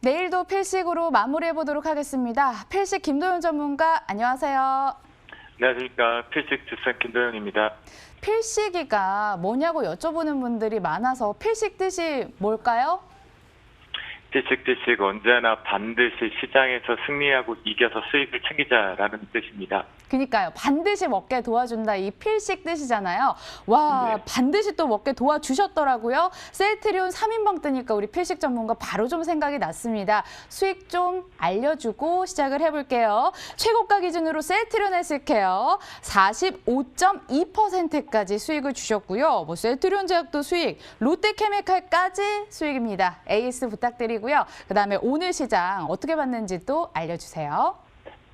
내일도 필식으로 마무리해 보도록 하겠습니다. 필식 김도영 전문가, 안녕하세요. 안녕하십니까. 필식 주산 김도영입니다. 필식이가 뭐냐고 여쭤보는 분들이 많아서 필식 뜻이 뭘까요? 필식 언제나 반드시 시장에서 승리하고 이겨서 수익을 챙기자라는 뜻입니다. 그니까요. 반드시 먹게 도와준다. 이 필식 뜻이잖아요. 와, 네. 반드시 또 먹게 도와주셨더라고요. 셀트리온 3인방 뜨니까 우리 필식 전문가 바로 좀 생각이 났습니다. 수익 좀 알려주고 시작을 해볼게요. 최고가 기준으로 셀트리온 헬스케어 45.2%까지 수익을 주셨고요. 뭐 셀트리온 제약도 수익, 롯데케미칼까지 수익입니다. 에이스 부탁드리고요. 그다음에 오늘 시장 어떻게 봤는지 또 알려주세요.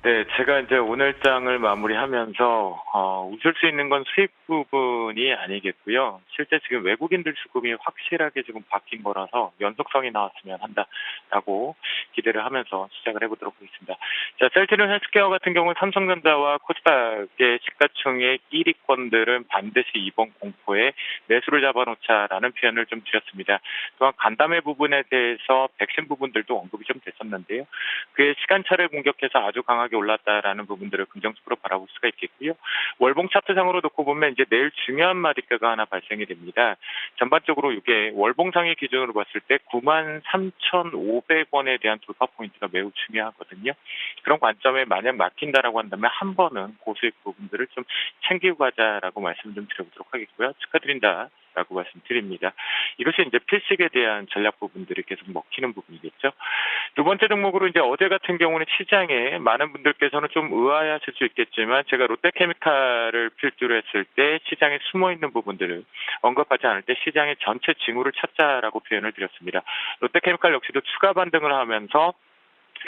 네, 제가 이제 오늘 장을 마무리하면서 웃을 수 있는 건 수익 부분이 아니겠고요. 실제 지금 외국인들 수급이 확실하게 지금 바뀐 거라서 연속성이 나왔으면 한다라고 기대를 하면서 시작을 해보도록 하겠습니다. 자, 셀트리온 헬스케어 같은 경우는 삼성전자와 코스닥의 시가총액 1위권들은 반드시 이번 공포에 매수를 잡아놓자라는 표현을 좀 드렸습니다. 또한 간담회 부분에 대해서 백신 부분들도 언급이 좀 됐었는데요. 그의 시간차를 공격해서 아주 강하게 올랐다라는 부분들을 긍정적으로 바라볼 수가 있겠고요. 월봉 차트상으로 놓고 보면 이제 내일 중요한 마디가가 하나 발생이 됩니다. 전반적으로 이게 월봉상의 기준으로 봤을 때 93,500원에 대한 돌파 포인트가 매우 중요하거든요. 그런 관점에 만약 막힌다라고 한다면 한 번은 고수익 부분들을 좀 챙기고 가자라고 말씀 좀 드려보도록 하겠고요. 축하드린다. 라고 말씀드립니다. 이것이 이제 필식에 대한 전략 부분들이 계속 먹히는 부분이겠죠. 두 번째 종목으로 이제 어제 같은 경우는 시장에 많은 분들께서는 좀 의아해하실 수 있겠지만 제가 롯데케미칼을 필두로 했을 때 시장에 숨어 있는 부분들을 언급하지 않을 때 시장의 전체 징후를 찾자라고 표현을 드렸습니다. 롯데케미칼 역시도 추가 반등을 하면서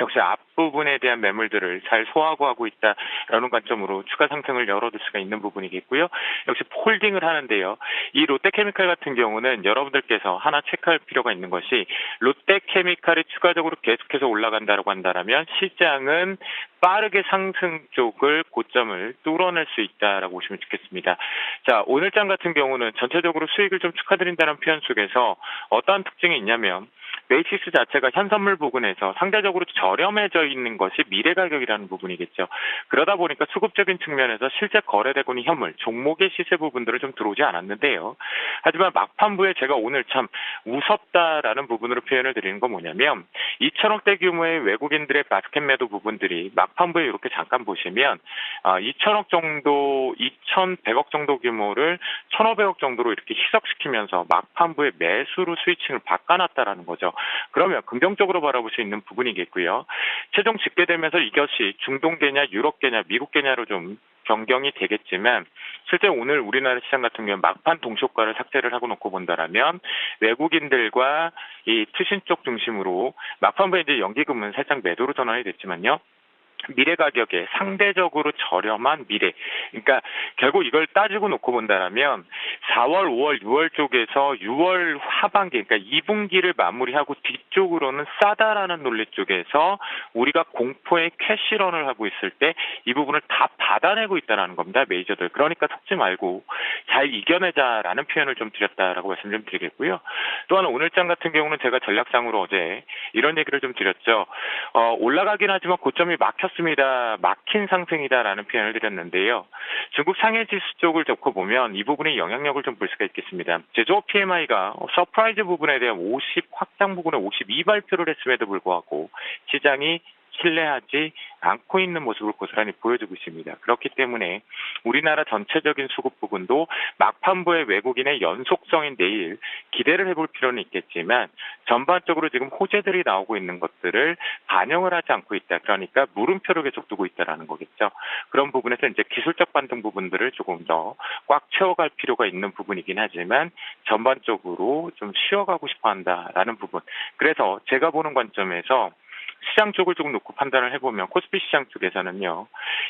역시 앞부분에 대한 매물들을 잘 소화하고 하고 있다라는 관점으로 추가 상승을 열어둘 수가 있는 부분이겠고요. 역시 홀딩을 하는데요. 이 롯데케미칼 같은 경우는 여러분들께서 하나 체크할 필요가 있는 것이 롯데케미칼이 추가적으로 계속해서 올라간다고 한다면 시장은 빠르게 상승 쪽을 고점을 뚫어낼 수 있다라고 보시면 좋겠습니다. 자, 오늘장 같은 경우는 전체적으로 수익을 좀 축하드린다는 표현 속에서 어떠한 특징이 있냐면 베이시스 자체가 현선물 부근에서 상대적으로 저렴해져 있는 것이 미래 가격이라는 부분이겠죠. 그러다 보니까 수급적인 측면에서 실제 거래되고 있는 현물, 종목의 시세 부분들은 좀 들어오지 않았는데요. 하지만 막판부에 제가 오늘 참 무섭다라는 부분으로 표현을 드리는 건 뭐냐면 2천억대 규모의 외국인들의 바스켓 매도 부분들이 막판부에 이렇게 잠깐 보시면 2천억 정도, 2,100억 정도 규모를 1,500억 정도로 이렇게 희석시키면서 막판부에 매수로 스위칭을 바꿔놨다라는 거죠. 그러면 긍정적으로 바라볼 수 있는 부분이겠고요. 최종 집계되면서 이것이 중동계냐, 유럽계냐, 미국계냐로 좀 변경이 되겠지만 실제 오늘 우리나라 시장 같은 경우는 막판 동시효과를 삭제를 하고 놓고 본다라면 외국인들과 이 투신 쪽 중심으로 막판부에 이제 연기금은 살짝 매도로 전환이 됐지만요. 미래 가격에 상대적으로 저렴한 미래. 그러니까 결국 이걸 따지고 놓고 본다라면 4월, 5월, 6월 쪽에서 6월 하반기, 그러니까 2분기를 마무리하고 뒤쪽으로는 싸다라는 논리 쪽에서 우리가 공포의 캐시런을 하고 있을 때 이 부분을 다 받아내고 있다는 겁니다. 메이저들. 그러니까 속지 말고 잘 이겨내자라는 표현을 좀 드렸다라고 말씀 좀 드리겠고요. 또한 오늘장 같은 경우는 제가 전략상으로 어제 이런 얘기를 좀 드렸죠. 올라가긴 하지만 고점이 막혔습니다. 막힌 상승이다라는 표현을 드렸는데요. 중국 상해 지수 쪽을 놓고 보면 이 부분의 영향력을 좀 볼 수가 있겠습니다. 제조업 PMI가 서프라이즈 부분에 대한 50 확장 부분에 52 발표를 했음에도 불구하고 시장이 신뢰하지 않고 있는 모습을 고스란히 보여주고 있습니다. 그렇기 때문에 우리나라 전체적인 수급 부분도 막판부의 외국인의 연속성인 내일 기대를 해볼 필요는 있겠지만 전반적으로 지금 호재들이 나오고 있는 것들을 반영을 하지 않고 있다. 그러니까 물음표를 계속 두고 있다라는 거겠죠. 그런 부분에서 이제 기술적 반등 부분들을 조금 더 꽉 채워갈 필요가 있는 부분이긴 하지만 전반적으로 좀 쉬어가고 싶어 한다라는 부분. 그래서 제가 보는 관점에서 시장 쪽을 조금 놓고 판단을 해보면 코스피 시장 쪽에서는요.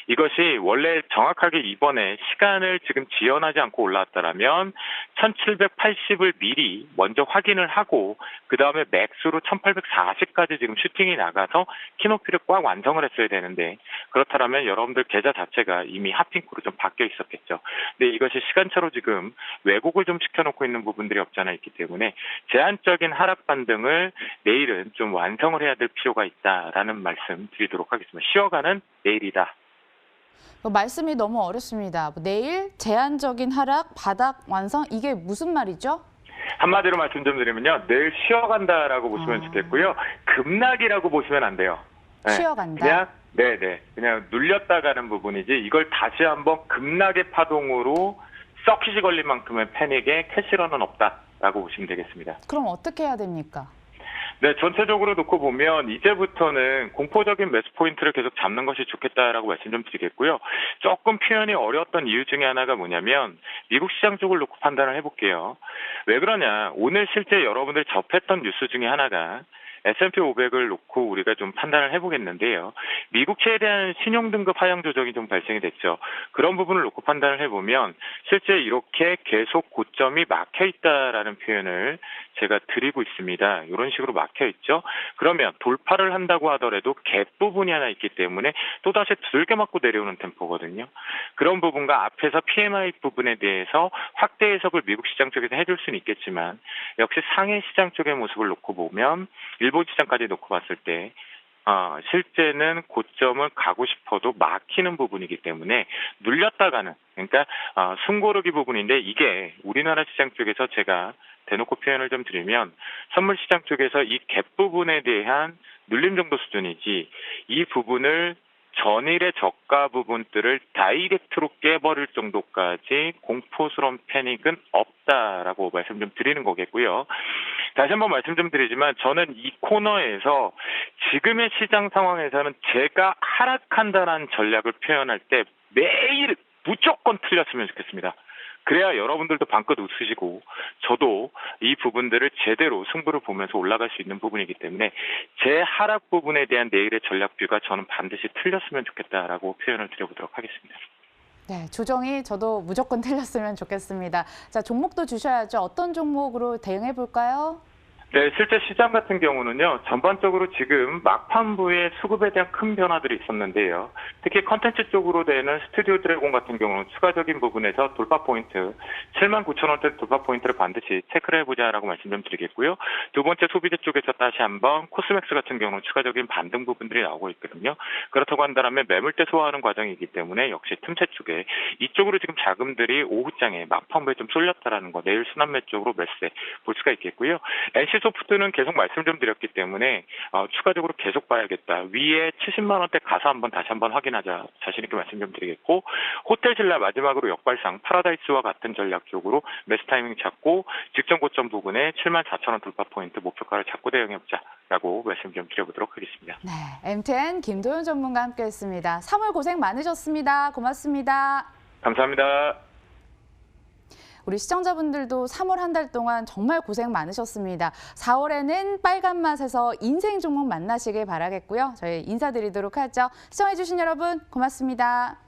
이것이 원래 정확하게 이번에 시간을 지금 지연하지 않고 올라왔다라면 1780을 미리 먼저 확인을 하고 그 다음에 맥스로 1840까지 지금 슈팅이 나가서 키높이를 꽉 완성을 했어야 되는데 그렇다면 여러분들 계좌 자체가 이미 핫핑크로 좀 바뀌어 있었겠죠. 근데 이것이 시간차로 지금 왜곡을 좀 시켜놓고 있는 부분들이 없지 않아 있기 때문에 제한적인 하락 반등을 내일은 좀 완성을 해야 될 필요가 있다라는 말씀 드리도록 하겠습니다. 쉬어가는 내일이다. 말씀이 너무 어렵습니다. 내일 제한적인 하락, 바닥 완성 이게 무슨 말이죠? 한마디로 말씀 좀 드리면요. 내일 쉬어간다라고 보시면 좋겠고요. 급락이라고 보시면 안 돼요. 네. 쉬어간다. 그냥 눌렸다 가는 부분이지 이걸 다시 한번 급락의 파동으로 서킷이 걸린 만큼의 패닉에 캐시런은 없다라고 보시면 되겠습니다. 그럼 어떻게 해야 됩니까? 네, 전체적으로 놓고 보면 이제부터는 공포적인 매수 포인트를 계속 잡는 것이 좋겠다라고 말씀 좀 드리겠고요. 조금 표현이 어려웠던 이유 중에 하나가 뭐냐면 미국 시장 쪽을 놓고 판단을 해볼게요. 왜 그러냐? 오늘 실제 여러분들이 접했던 뉴스 중에 하나가 S&P 500을 놓고 우리가 좀 판단을 해보겠는데요. 미국채에 대한 신용등급 하향 조정이 좀 발생이 됐죠. 그런 부분을 놓고 판단을 해보면 실제 이렇게 계속 고점이 막혀 있다라는 표현을 제가 드리고 있습니다. 이런 식으로 막혀 있죠. 그러면 돌파를 한다고 하더라도 갭 부분이 하나 있기 때문에 또다시 두들겨 맞고 내려오는 템포거든요. 그런 부분과 앞에서 PMI 부분에 대해서 확대 해석을 미국 시장 쪽에서 해줄 수는 있겠지만 역시 상해 시장 쪽의 모습을 놓고 보면 일본 시장까지 놓고 봤을 때 실제는 고점을 가고 싶어도 막히는 부분이기 때문에 눌렸다가는 그러니까 숨고르기 부분인데 이게 우리나라 시장 쪽에서 제가 대놓고 표현을 좀 드리면 선물 시장 쪽에서 이 갭 부분에 대한 눌림 정도 수준이지 이 부분을 전일의 저가 부분들을 다이렉트로 깨버릴 정도까지 공포스러운 패닉은 없다라고 말씀 좀 드리는 거겠고요. 다시 한번 말씀 좀 드리지만 저는 이 코너에서 지금의 시장 상황에서는 제가 하락한다라는 전략을 표현할 때 매일 무조건 틀렸으면 좋겠습니다. 그래야 여러분들도 방긋 웃으시고 저도 이 부분들을 제대로 승부를 보면서 올라갈 수 있는 부분이기 때문에 제 하락 부분에 대한 내일의 전략뷰가 저는 반드시 틀렸으면 좋겠다라고 표현을 드려보도록 하겠습니다. 네, 조정이 저도 무조건 틀렸으면 좋겠습니다. 자, 종목도 주셔야죠. 어떤 종목으로 대응해 볼까요? 네, 실제 시장 같은 경우는요, 전반적으로 지금 막판부에 수급에 대한 큰 변화들이 있었는데요. 특히 컨텐츠 쪽으로 되는 스튜디오 드래곤 같은 경우는 추가적인 부분에서 돌파 포인트, 79,000원대 돌파 포인트를 반드시 체크를 해보자라고 말씀 좀 드리겠고요. 두 번째 소비재 쪽에서 다시 한번 코스맥스 같은 경우는 추가적인 반등 부분들이 나오고 있거든요. 그렇다고 한다면 매물대 소화하는 과정이기 때문에 역시 틈새 쪽에 이쪽으로 지금 자금들이 오후장에 막판부에 좀 쏠렸다라는 거, 내일 순환매 쪽으로 매수세 볼 수가 있겠고요. NC소프트는 계속 말씀 좀 드렸기 때문에 추가적으로 계속 봐야겠다. 위에 70만 원대 가서 다시 한번 확인하자. 자신 있게 말씀 좀 드리겠고 호텔신라 마지막으로 역발상 파라다이스와 같은 전략 쪽으로 매수 타이밍 잡고 직전 고점 부분에 74,000원 돌파 포인트 목표가를 잡고 대응해보자라고 말씀 좀 드려보도록 하겠습니다. 네, MTN 김도윤 전문가 함께했습니다. 3월 고생 많으셨습니다. 고맙습니다. 감사합니다. 우리 시청자분들도 3월 한 달 동안 정말 고생 많으셨습니다. 4월에는 빨간 맛에서 인생 종목 만나시길 바라겠고요. 저희 인사드리도록 하죠. 시청해주신 여러분 고맙습니다.